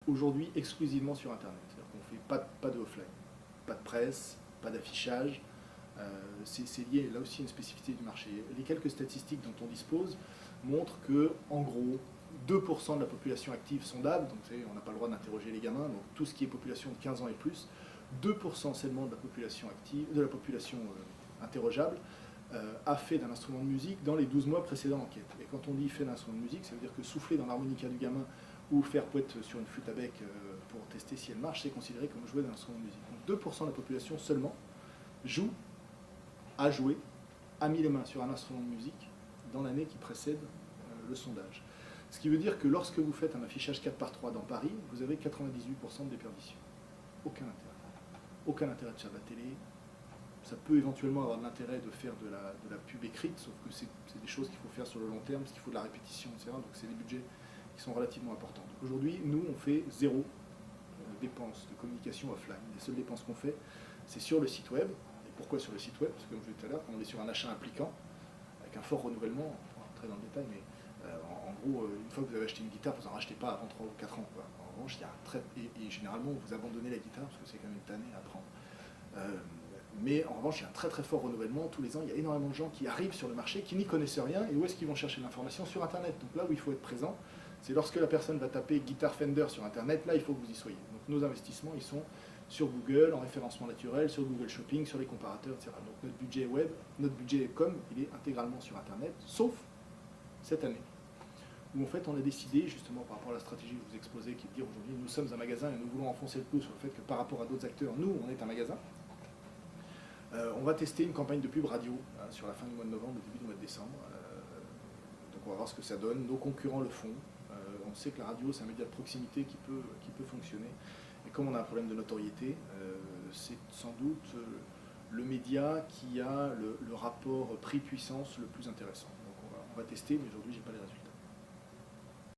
aujourd'hui exclusivement sur Internet. C'est-à-dire qu'on ne fait pas de offline, pas de presse, pas d'affichage. C'est lié là aussi à une spécificité du marché. Les quelques statistiques dont on dispose montrent que, en gros, 2% de la population active sondable, donc on n'a pas le droit d'interroger les gamins, donc tout ce qui est population de 15 ans et plus, 2% seulement de la population active, de la population interrogeable, a fait d'un instrument de musique dans les 12 mois précédant l'enquête. Et quand on dit fait d'un instrument de musique, ça veut dire que souffler dans l'harmonica du gamin ou faire poète sur une flûte à bec pour tester si elle marche, c'est considéré comme jouer d'un instrument de musique. Donc 2% de la population seulement joue, a joué, a mis les mains sur un instrument de musique dans l'année qui précède le sondage. Ce qui veut dire que lorsque vous faites un affichage 4x3 dans Paris, vous avez 98% de déperdition. Aucun intérêt. Aucun intérêt de faire de la télé. Ça peut éventuellement avoir de l'intérêt de faire de la pub écrite, sauf que c'est des choses qu'il faut faire sur le long terme, parce qu'il faut de la répétition, etc. Donc c'est des budgets qui sont relativement importants. Donc aujourd'hui, nous, on fait zéro dépenses de communication offline. Les seules dépenses qu'on fait, c'est sur le site web. Et pourquoi sur le site web? Parce que comme je vous disais tout à l'heure, quand on est sur un achat impliquant, avec un fort renouvellement, on va rentrer dans le détail, mais en gros, une fois que vous avez acheté une guitare, vous n'en rachetez pas avant 3 ou 4 ans. Quoi. En revanche, il y a un très... et généralement, vous abandonnez la guitare parce que c'est quand même une tannée à prendre. Mais en revanche, il y a un très très fort renouvellement. Tous les ans, il y a énormément de gens qui arrivent sur le marché, qui n'y connaissent rien, et où est-ce qu'ils vont chercher l'information? Sur Internet. Donc là où il faut être présent, c'est lorsque la personne va taper guitare Fender sur Internet, là il faut que vous y soyez. Donc nos investissements, ils sont sur Google, en référencement naturel, sur Google Shopping, sur les comparateurs, etc. Donc notre budget web, notre budget com, il est intégralement sur Internet, sauf cette année, où en fait on a décidé, justement par rapport à la stratégie que je vous exposais, qui est de dire aujourd'hui nous sommes un magasin et nous voulons enfoncer le clou sur le fait que par rapport à d'autres acteurs, nous on est un magasin. On va tester une campagne de pub radio sur la fin du mois de novembre, le début du mois de décembre. Donc on va voir ce que ça donne. Nos concurrents le font. On sait que la radio, c'est un média de proximité qui peut fonctionner. Et comme on a un problème de notoriété, c'est sans doute le média qui a le rapport prix-puissance le plus intéressant. Donc on va tester, mais aujourd'hui, je n'ai pas les résultats.